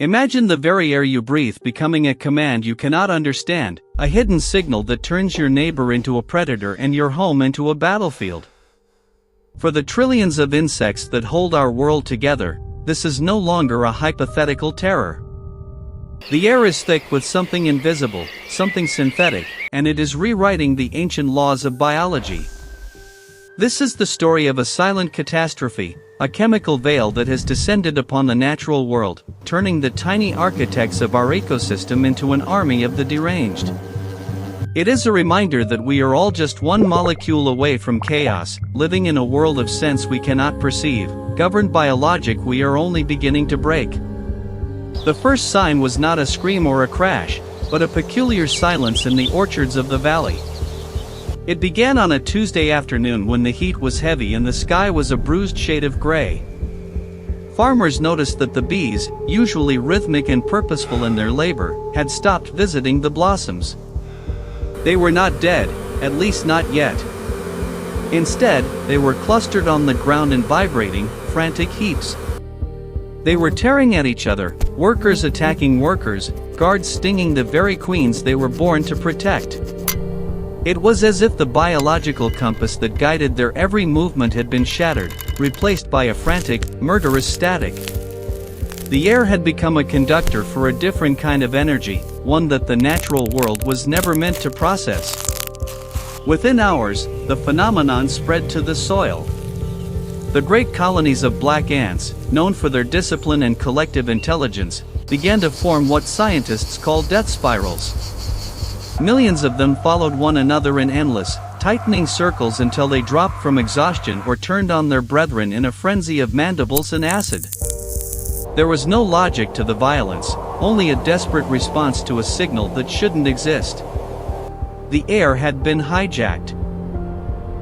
Imagine the very air you breathe becoming a command you cannot understand, a hidden signal that turns your neighbor into a predator and your home into a battlefield. For the trillions of insects that hold our world together, this is no longer a hypothetical terror. The air is thick with something invisible, something synthetic, and it is rewriting the ancient laws of biology. This is the story of a silent catastrophe, a chemical veil that has descended upon the natural world, turning the tiny architects of our ecosystem into an army of the deranged. It is a reminder that we are all just one molecule away from chaos, living in a world of sense we cannot perceive, governed by a logic we are only beginning to break. The first sign was not a scream or a crash, but a peculiar silence in the orchards of the valley. It began on a Tuesday afternoon when the heat was heavy and the sky was a bruised shade of gray. Farmers noticed that the bees, usually rhythmic and purposeful in their labor, had stopped visiting the blossoms. They were not dead, at least not yet. Instead, they were clustered on the ground in vibrating, frantic heaps. They were tearing at each other, workers attacking workers, guards stinging the very queens they were born to protect. It was as if the biological compass that guided their every movement had been shattered, replaced by a frantic, murderous static. The air had become a conductor for a different kind of energy, one that the natural world was never meant to process. Within hours, the phenomenon spread to the soil. The great colonies of black ants, known for their discipline and collective intelligence, began to form what scientists call death spirals. Millions of them followed one another in endless, tightening circles until they dropped from exhaustion or turned on their brethren in a frenzy of mandibles and acid. There was no logic to the violence, only a desperate response to a signal that shouldn't exist. The air had been hijacked.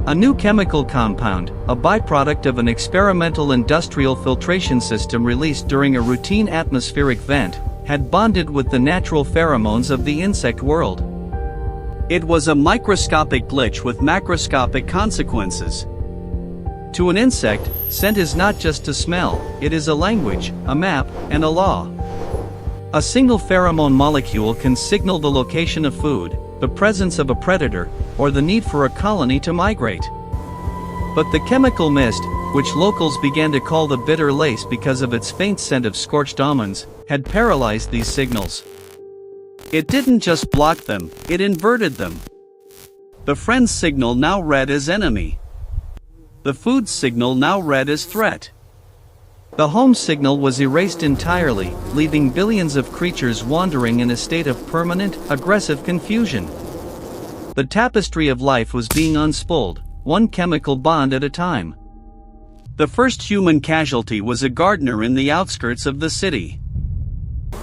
A new chemical compound, a byproduct of an experimental industrial filtration system released during a routine atmospheric vent, had bonded with the natural pheromones of the insect world. It was a microscopic glitch with macroscopic consequences. To an insect, scent is not just a smell, it is a language, a map, and a law. A single pheromone molecule can signal the location of food, the presence of a predator, or the need for a colony to migrate. But the chemical mist, which locals began to call the bitter lace because of its faint scent of scorched almonds, had paralyzed these signals. It didn't just block them, it inverted them. The friend's signal now read as enemy. The food signal now read as threat. The home signal was erased entirely, leaving billions of creatures wandering in a state of permanent, aggressive confusion. The tapestry of life was being unspooled, one chemical bond at a time. The first human casualty was a gardener in the outskirts of the city.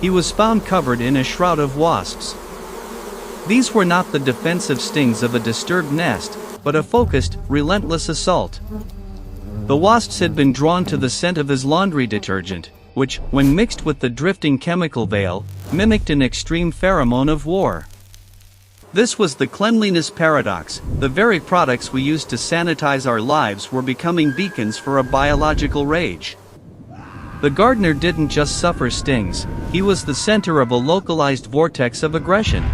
He was found covered in a shroud of wasps. These were not the defensive stings of a disturbed nest, but a focused, relentless assault. The wasps had been drawn to the scent of his laundry detergent, which, when mixed with the drifting chemical veil, mimicked an extreme pheromone of war. This was the cleanliness paradox. The very products we used to sanitize our lives were becoming beacons for a biological rage. The gardener didn't just suffer stings, he was the center of a localized vortex of aggression.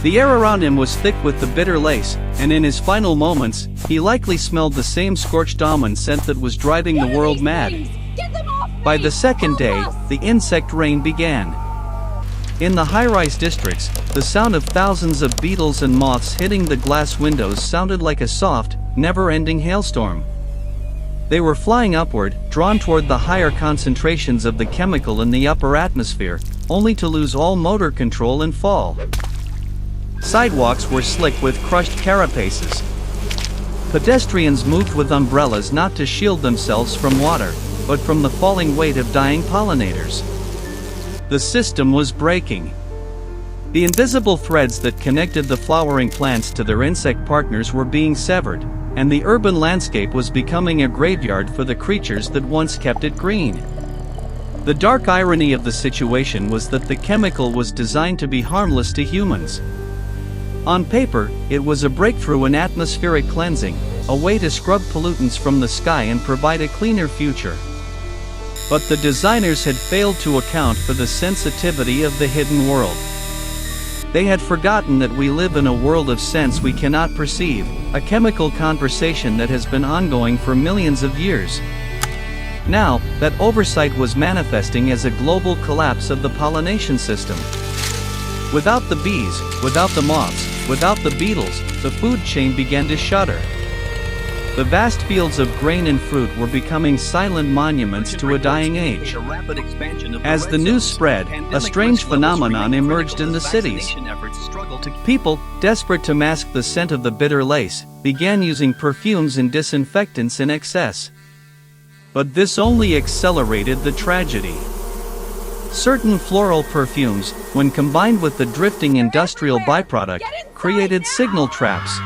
The air around him was thick with the bitter lace, and in his final moments, he likely smelled the same scorched almond scent that was driving the world mad. By the second day, the insect rain began. In the high-rise districts, the sound of thousands of beetles and moths hitting the glass windows sounded like a soft, never-ending hailstorm. They were flying upward, drawn toward the higher concentrations of the chemical in the upper atmosphere, only to lose all motor control and fall. Sidewalks were slick with crushed carapaces. Pedestrians moved with umbrellas not to shield themselves from water, but from the falling weight of dying pollinators. The system was breaking. The invisible threads that connected the flowering plants to their insect partners were being severed, and the urban landscape was becoming a graveyard for the creatures that once kept it green. The dark irony of the situation was that the chemical was designed to be harmless to humans. On paper, it was a breakthrough in atmospheric cleansing, a way to scrub pollutants from the sky and provide a cleaner future. But the designers had failed to account for the sensitivity of the hidden world. They had forgotten that we live in a world of sense we cannot perceive, a chemical conversation that has been ongoing for millions of years. Now, that oversight was manifesting as a global collapse of the pollination system. Without the bees, without the moths, without the beetles, the food chain began to shudder. The vast fields of grain and fruit were becoming silent monuments to a dying age. As the news spread, a strange phenomenon emerged in the cities. People, desperate to mask the scent of the bitter lace, began using perfumes and disinfectants in excess. But this only accelerated the tragedy. Certain floral perfumes, when combined with the drifting industrial byproduct, created signal traps.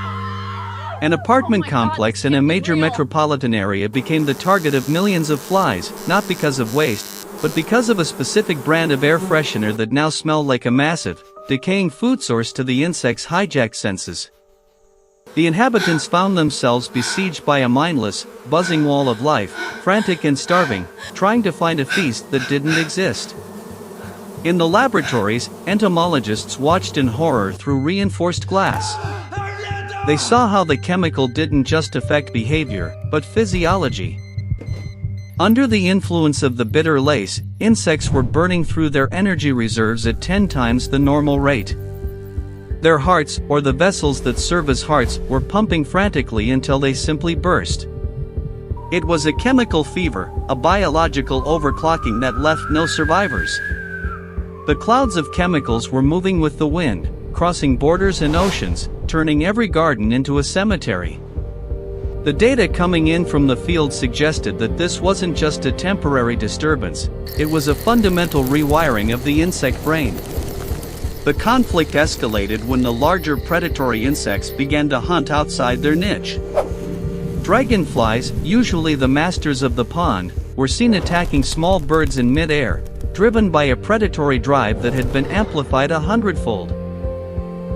An apartment complex in a major metropolitan area became the target of millions of flies, not because of waste, but because of a specific brand of air freshener that now smelled like a massive, decaying food source to the insects' hijacked senses. The inhabitants found themselves besieged by a mindless, buzzing wall of life, frantic and starving, trying to find a feast that didn't exist. In the laboratories, entomologists watched in horror through reinforced glass. They saw how the chemical didn't just affect behavior, but physiology. Under the influence of the bitter lace, insects were burning through their energy reserves at 10 times the normal rate. Their hearts, or the vessels that serve as hearts, were pumping frantically until they simply burst. It was a chemical fever, a biological overclocking that left no survivors. The clouds of chemicals were moving with the wind, crossing borders and oceans, turning every garden into a cemetery. The data coming in from the field suggested that this wasn't just a temporary disturbance, it was a fundamental rewiring of the insect brain. The conflict escalated when the larger predatory insects began to hunt outside their niche. Dragonflies, usually the masters of the pond, were seen attacking small birds in mid-air, driven by a predatory drive that had been amplified 100-fold.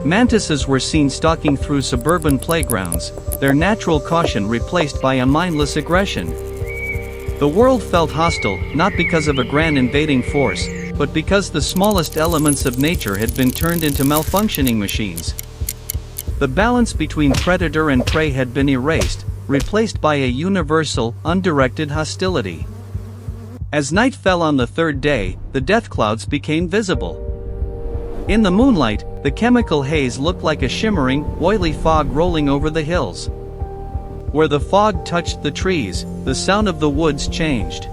Mantises were seen stalking through suburban playgrounds, their natural caution replaced by a mindless aggression. The world felt hostile, not because of a grand invading force, but because the smallest elements of nature had been turned into malfunctioning machines. The balance between predator and prey had been erased, replaced by a universal, undirected hostility. As night fell on the third day, the death clouds became visible. In the moonlight, the chemical haze looked like a shimmering, oily fog rolling over the hills. Where the fog touched the trees, the sound of the woods changed.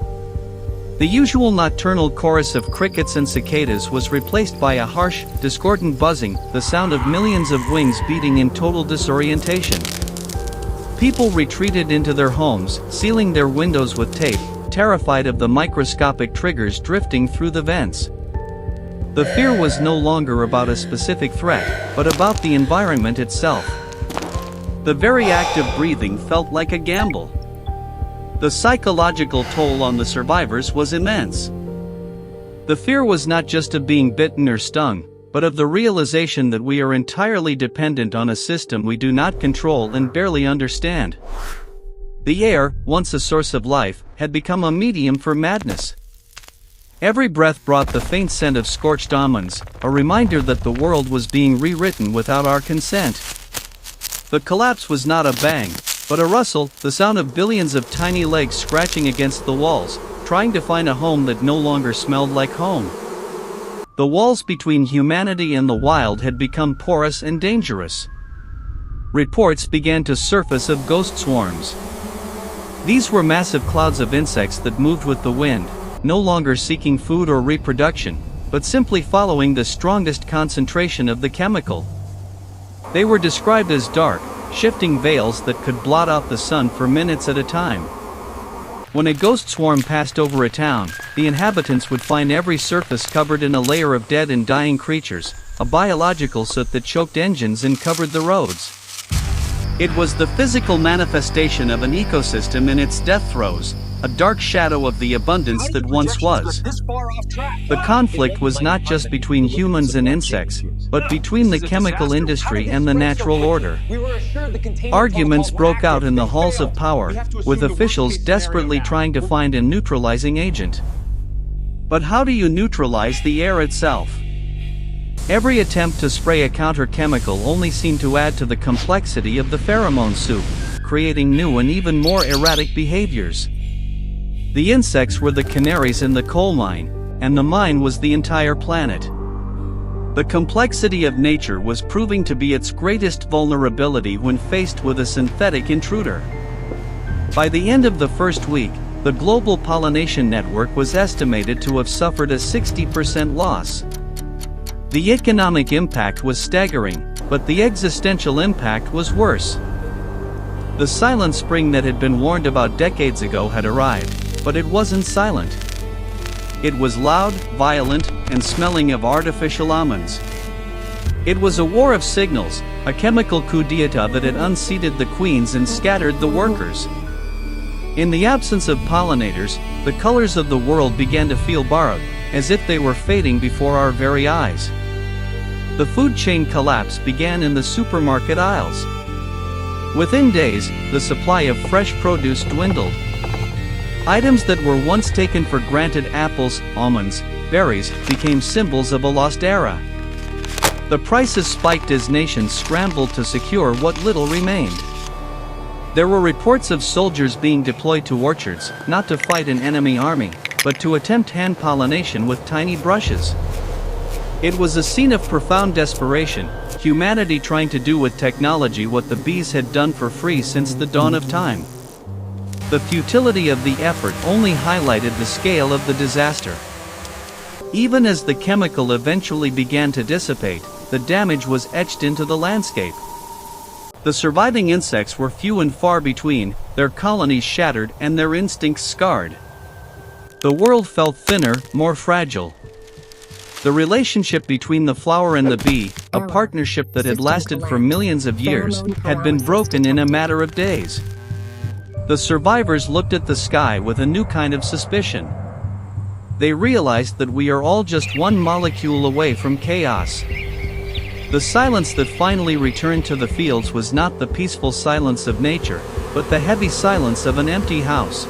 The usual nocturnal chorus of crickets and cicadas was replaced by a harsh, discordant buzzing, the sound of millions of wings beating in total disorientation. People retreated into their homes, sealing their windows with tape, terrified of the microscopic triggers drifting through the vents. The fear was no longer about a specific threat, but about the environment itself. The very act of breathing felt like a gamble. The psychological toll on the survivors was immense. The fear was not just of being bitten or stung, but of the realization that we are entirely dependent on a system we do not control and barely understand. The air, once a source of life, had become a medium for madness. Every breath brought the faint scent of scorched almonds, a reminder that the world was being rewritten without our consent. The collapse was not a bang, but a rustle, the sound of billions of tiny legs scratching against the walls, trying to find a home that no longer smelled like home. The walls between humanity and the wild had become porous and dangerous. Reports began to surface of ghost swarms. These were massive clouds of insects that moved with the wind, no longer seeking food or reproduction, but simply following the strongest concentration of the chemical. They were described as dark, shifting veils that could blot out the sun for minutes at a time. When a ghost swarm passed over a town, the inhabitants would find every surface covered in a layer of dead and dying creatures, a biological soot that choked engines and covered the roads. It was the physical manifestation of an ecosystem in its death throes, a dark shadow of the abundance that once was. The conflict was not just between humans and insects, but between the chemical industry and the natural order. Arguments broke out in the halls of power, with officials desperately trying to find a neutralizing agent. But how do you neutralize the air itself? Every attempt to spray a counter-chemical only seemed to add to the complexity of the pheromone soup, creating new and even more erratic behaviors. The insects were the canaries in the coal mine, and the mine was the entire planet. The complexity of nature was proving to be its greatest vulnerability when faced with a synthetic intruder. By the end of the first week, the global pollination network was estimated to have suffered a 60% loss. The economic impact was staggering, but the existential impact was worse. The silent spring that had been warned about decades ago had arrived, but it wasn't silent. It was loud, violent, and smelling of artificial almonds. It was a war of signals, a chemical coup d'etat that had unseated the queens and scattered the workers. In the absence of pollinators, the colors of the world began to feel borrowed, as if they were fading before our very eyes. The food chain collapse began in the supermarket aisles. Within days, the supply of fresh produce dwindled. Items that were once taken for granted, apples, almonds, berries, became symbols of a lost era. The prices spiked as nations scrambled to secure what little remained. There were reports of soldiers being deployed to orchards, not to fight an enemy army, but to attempt hand pollination with tiny brushes. It was a scene of profound desperation, humanity trying to do with technology what the bees had done for free since the dawn of time. The futility of the effort only highlighted the scale of the disaster. Even as the chemical eventually began to dissipate, the damage was etched into the landscape. The surviving insects were few and far between, their colonies shattered and their instincts scarred. The world felt thinner, more fragile. The relationship between the flower and the bee, a partnership that had lasted for millions of years, had been broken in a matter of days. The survivors looked at the sky with a new kind of suspicion. They realized that we are all just one molecule away from chaos. The silence that finally returned to the fields was not the peaceful silence of nature, but the heavy silence of an empty house.